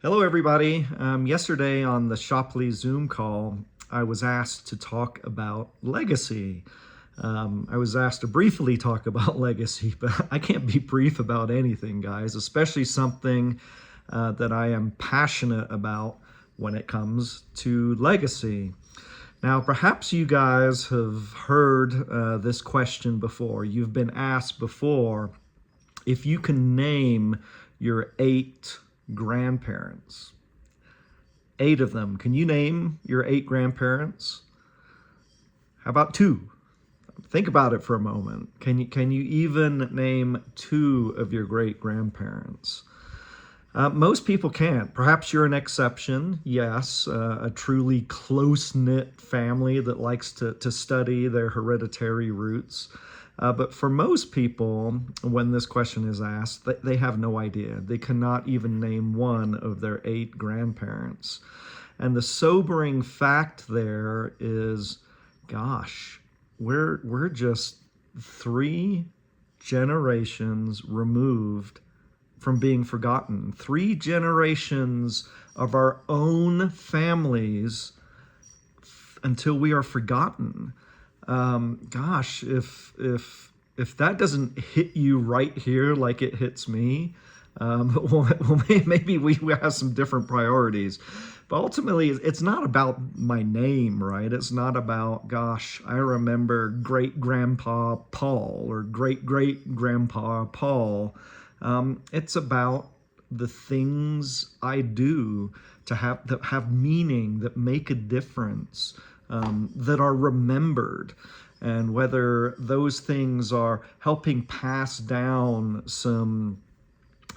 Hello, everybody. Yesterday on the Shopley Zoom call, I was asked to talk about legacy. I was asked to briefly talk about legacy, but I can't be brief about anything, guys, especially something that I am passionate about when it comes to legacy. Now, perhaps you guys have heard this question before. You've been asked before if you can name your 8 grandparents. 8 of them. Can you name your 8 grandparents? How about 2? Think about it for a moment. Can you even name 2 of your great grandparents? Most people can't. Perhaps you're an exception. Yes, a truly close knit family that likes to study their hereditary roots. But for most people, when this question is asked, they have no idea. They cannot even name one of their 8 grandparents. And the sobering fact there is, gosh, we're just 3 generations removed from being forgotten. 3 generations of our own families until we are forgotten. Gosh, if that doesn't hit you right here like it hits me, well, maybe we have some different priorities. But ultimately, it's not about my name, right? It's not about, gosh, I remember great grandpa Paul or great great grandpa Paul. It's about the things I do that have meaning, that make a difference, that are remembered. And whether those things are helping pass down some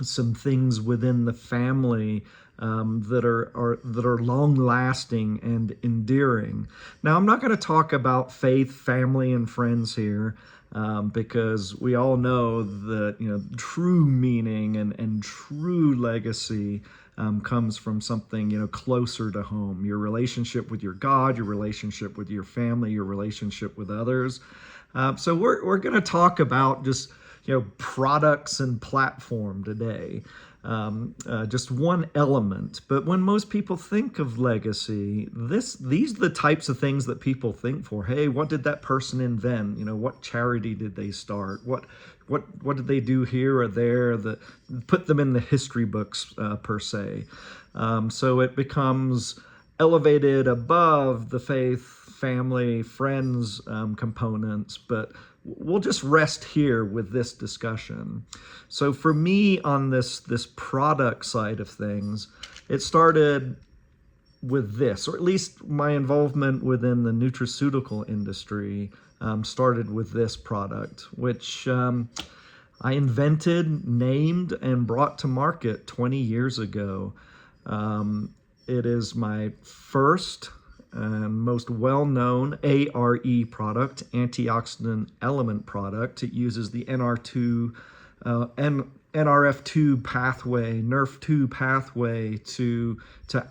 things within the family that are long lasting and endearing. Now, I'm not going to talk about faith, family, and friends here. Because we all know that true meaning and true legacy comes from something closer to home. Your relationship with your God, your relationship with your family, your relationship with others. So we're going to talk about just products and platform today. Just one element. But when most people think of legacy, these are the types of things that people think for. Hey, what did that person invent? What charity did they start? What did they do here or there that put them in the history books per se? So it becomes elevated above the faith, family, friends components, but we'll just rest here with this discussion. So for me, on this product side of things, it started with this, or at least my involvement within the nutraceutical industry started with this product, which I invented, named, and brought to market 20 years ago. It is my first and most well-known ARE product, antioxidant element product. It uses the NRF2 pathway, NRF2 pathway to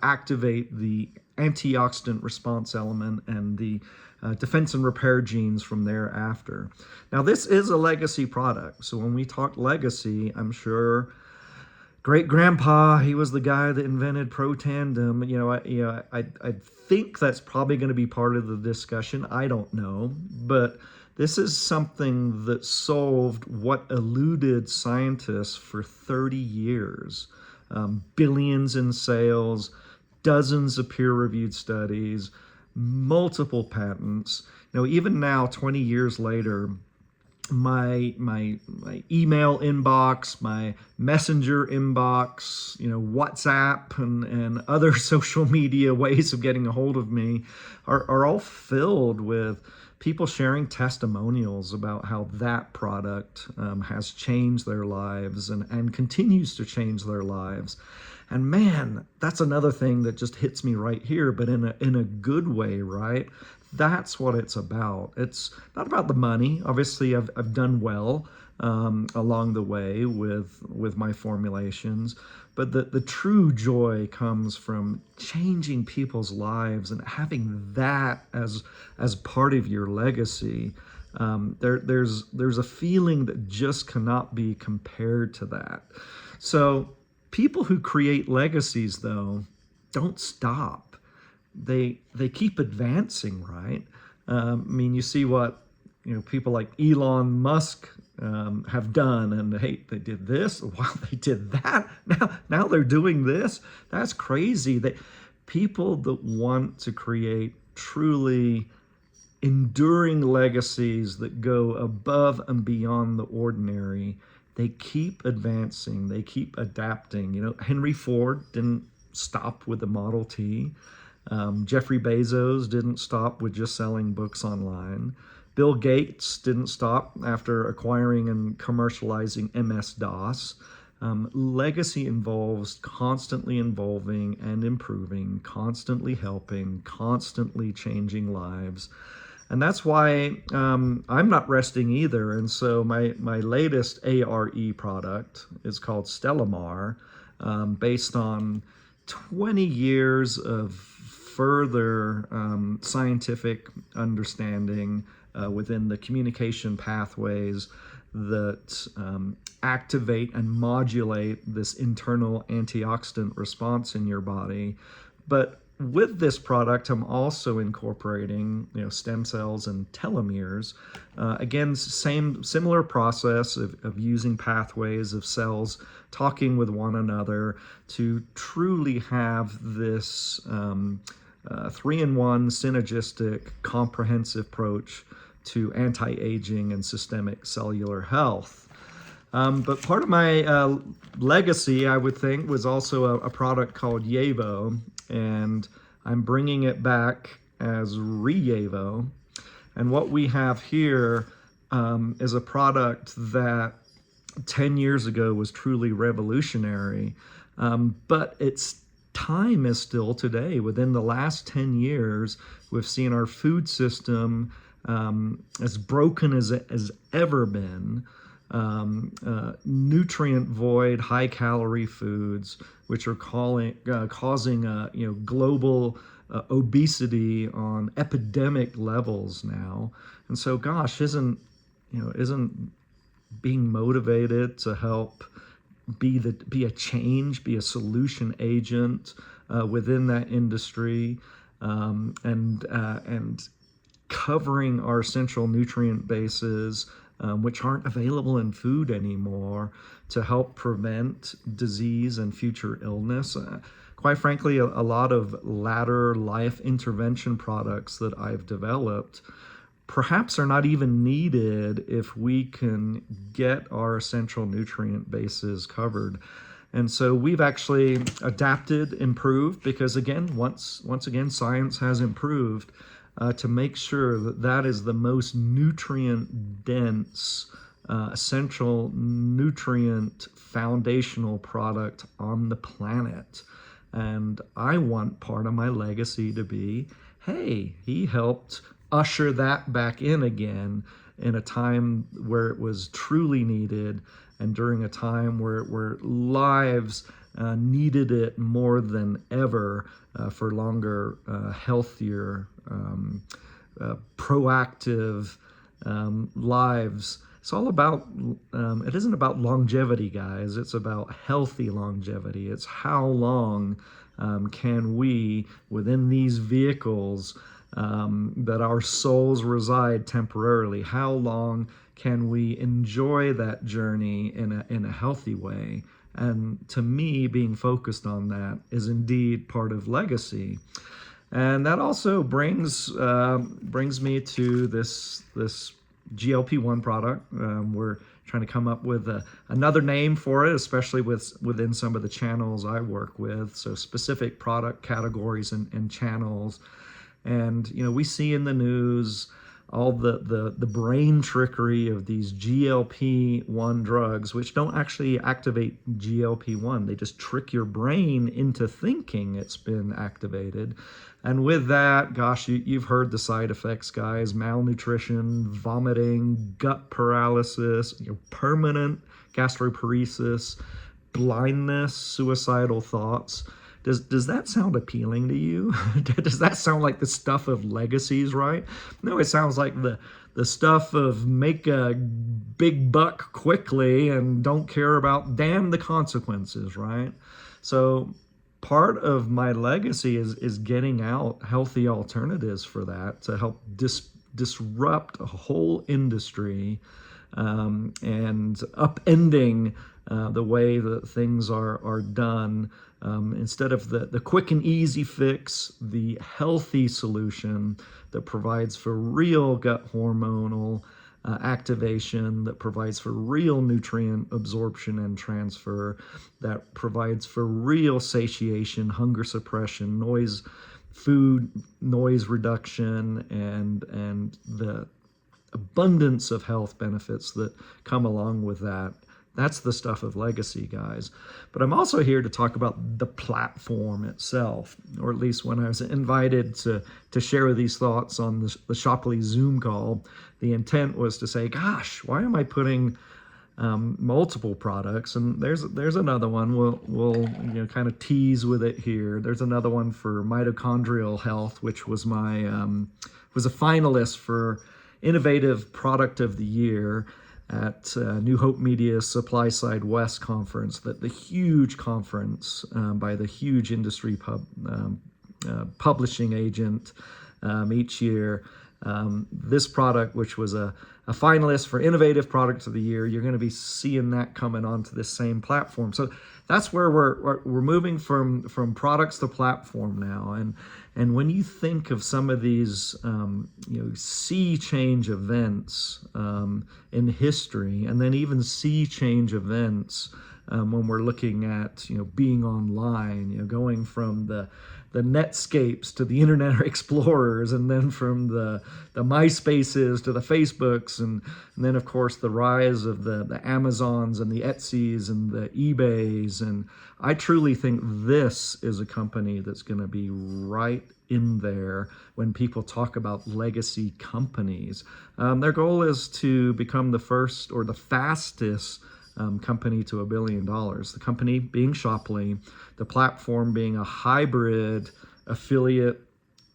activate the antioxidant response element and the defense and repair genes from thereafter. Now, this is a legacy product. So when we talk legacy, I'm sure great grandpa, he was the guy that invented Protandem. I think that's probably going to be part of the discussion. I don't know, but this is something that solved what eluded scientists for 30 years. Billions in sales, dozens of peer-reviewed studies, multiple patents. Even now, 20 years later, my email inbox, my messenger inbox, WhatsApp and other social media ways of getting a hold of me are all filled with people sharing testimonials about how that product has changed their lives and continues to change their lives. And man, that's another thing that just hits me right here, but in a good way, right? That's what it's about. It's not about the money. Obviously, I've done well along the way with my formulations, but the true joy comes from changing people's lives and having that as part of your legacy. There's a feeling that just cannot be compared to that. So People who create legacies, though, don't stop. They keep advancing, right? I mean, you see what people like Elon Musk have done, and hey, they did this. Wow, they did that. Now they're doing this. That's crazy. People that want to create truly enduring legacies that go above and beyond the ordinary, they keep advancing, they keep adapting. Henry Ford didn't stop with the Model T. Jeffrey Bezos didn't stop with just selling books online. Bill Gates didn't stop after acquiring and commercializing MS-DOS. Legacy involves constantly evolving and improving, constantly helping, constantly changing lives. And that's why I'm not resting either. And so my latest ARE product is called Stellamar, based on 20 years of further scientific understanding within the communication pathways that activate and modulate this internal antioxidant response in your body. But with this product, I'm also incorporating stem cells and telomeres. Again, similar process of using pathways of cells talking with one another to truly have this 3-in-1 synergistic comprehensive approach to anti-aging and systemic cellular health. But part of my legacy, I would think, was also a product called Yevo, and I'm bringing it back as Re-Yevo. And what we have here is a product that 10 years ago was truly revolutionary, but its time is still today. Within the last 10 years, we've seen our food system as broken as it has ever been. Nutrient void, high calorie foods, which are causing global obesity on epidemic levels now. And so, gosh, isn't being motivated to help be a change, be a solution agent within that industry, and covering our essential nutrient bases, which aren't available in food anymore, to help prevent disease and future illness. Quite frankly, a lot of latter life intervention products that I've developed perhaps are not even needed if we can get our essential nutrient bases covered. And so we've actually adapted, improved, because again, once again, science has improved to make sure that is the most nutrient dense, essential nutrient foundational product on the planet. And I want part of my legacy to be, hey, he helped usher that back in again in a time where it was truly needed, and during a time where lives needed it more than ever for longer, healthier, proactive lives. It's all about, it isn't about longevity, guys. It's about healthy longevity. It's how long can we, within these vehicles that our souls reside temporarily, how long can we enjoy that journey in a healthy way? And to me, being focused on that is indeed part of legacy. And that also brings me to this GLP-1 product. We're trying to come up with another name for it, especially within some of the channels I work with. So specific product categories and channels. And we see in the news all the brain trickery of these GLP-1 drugs, which don't actually activate GLP-1. They just trick your brain into thinking it's been activated. And with that, gosh, you've heard the side effects, guys: malnutrition, vomiting, gut paralysis, permanent gastroparesis, blindness, suicidal thoughts. Does that sound appealing to you? Does that sound like the stuff of legacies, right? No, it sounds like the the stuff of make a big buck quickly and don't care about damn the consequences, right? So part of my legacy is getting out healthy alternatives for that to help disrupt a whole industry, and upending the way that things are done. Instead of the quick and easy fix, the healthy solution that provides for real gut hormonal activation, that provides for real nutrient absorption and transfer, that provides for real satiation, hunger suppression, food noise reduction, and the abundance of health benefits that come along with that. That's the stuff of legacy, guys. But I'm also here to talk about the platform itself, or at least when I was invited to share these thoughts on the Shockley Zoom call, the intent was to say, gosh, why am I putting multiple products? And there's another one. We'll kind of tease with it here. There's another one for mitochondrial health, which was was a finalist for Innovative Product of the Year at New Hope Media's Supply Side West conference, the huge conference by the huge industry publishing agent each year. This product, which was a finalist for Innovative Product of the Year, you're going to be seeing that coming onto this same platform. So that's where we're moving from products to platform now. And when you think of some of these sea change events in history, and then even sea change events when we're looking at being online, going from the Netscapes to the Internet Explorers, and then from the MySpaces to the Facebooks, and then of course the rise of the Amazons and the Etsy's and the eBays. And I truly think this is a company that's going to be right in there when people talk about legacy companies. Their goal is to become the first or the fastest company to $1 billion. The company being Shopley, the platform being a hybrid affiliate,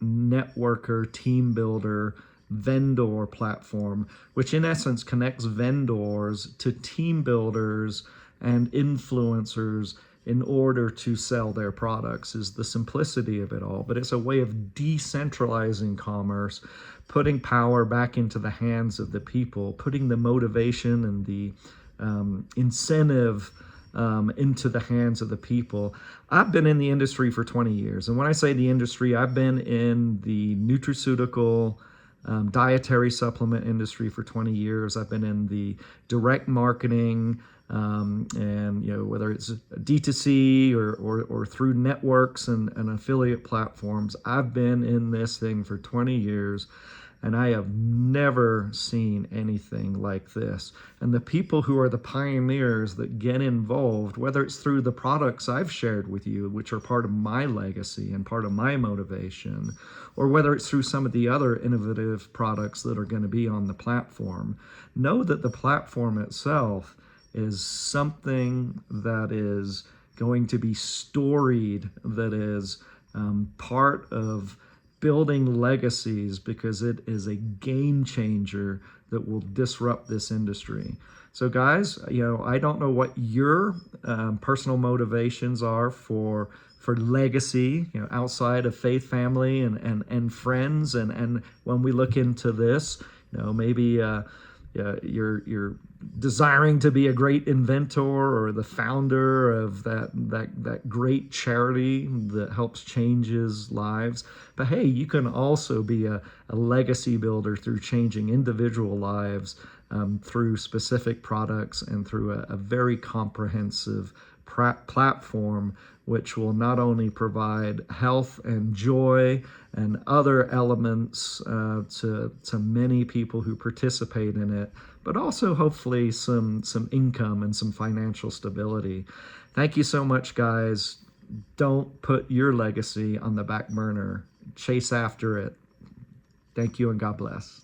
networker, team builder, vendor platform, which in essence connects vendors to team builders and influencers in order to sell their products, is the simplicity of it all. But it's a way of decentralizing commerce, putting power back into the hands of the people, putting the motivation and the incentive into the hands of the people. I've been in the industry for 20 years. And when I say the industry, I've been in the nutraceutical, dietary supplement industry for 20 years. I've been in the direct marketing, and whether it's D2C or through networks and affiliate platforms. I've been in this thing for 20 years. And I have never seen anything like this. And the people who are the pioneers that get involved, whether it's through the products I've shared with you, which are part of my legacy and part of my motivation, or whether it's through some of the other innovative products that are going to be on the platform, know that the platform itself is something that is going to be storied, that is part of building legacies, because it is a game changer that will disrupt this industry. So guys, I don't know what your personal motivations are for legacy, outside of faith, family, and friends. And when we look into this, maybe you're desiring to be a great inventor or the founder of that great charity that helps changes lives. But hey, you can also be a legacy builder through changing individual lives through specific products and through a very comprehensive platform, which will not only provide health and joy and other elements to many people who participate in it, but also hopefully some income and some financial stability. Thank you so much, guys. Don't put your legacy on the back burner. Chase after it. Thank you and God bless.